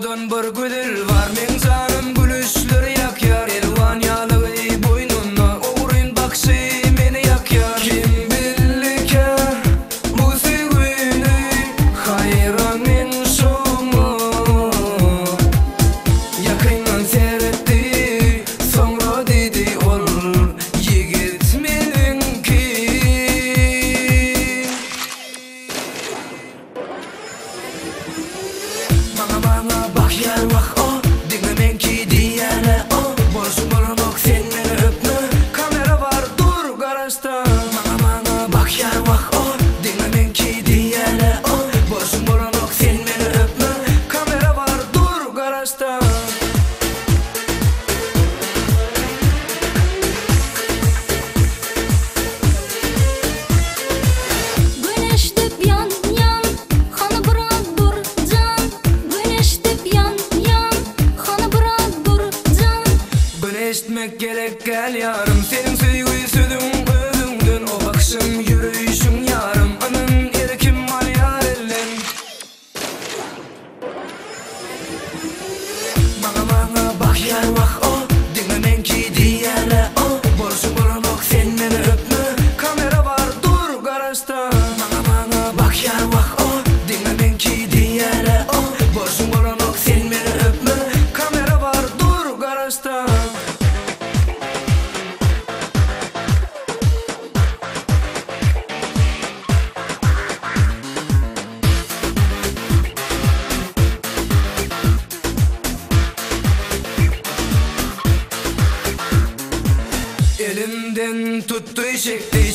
Odan bir güdül var men zanım gülüşleri yakyar. Elvan yalığı boynuna uğrayın bakşı meni yakyar. Kim billike bu sevgini hayran men şomu. Yakından seyretti sonra dedi ol yigit menimki. Bana bak yer bak o dinlemen ki diyene o. Boşum olanok sen beni öpme. Kamera var dur garajda. Bana bak yer bak o dinlemen ki diyene o. Boşum olanok sen beni öpme. Kamera var dur garajda. Güneş dip yan yan, hanı bırak dur can. Güneş dip yan yan, hanı bırak dur can. Bunu eşitmek gerek gel yarım. Senin sevgi südün özündün. O bakışın yürüyüşün yarım. Anın erkim var yar ellen. Bana bak yer bak o dinlemen ki diyene o. Borçum olanok sen beni öpme. Kamera var dur garajda. Bana bak yer bak o dinlemen ki diyene o. Borçum olanok sen beni öpme. Kamera var dur garajda. Elimden tuttu çekti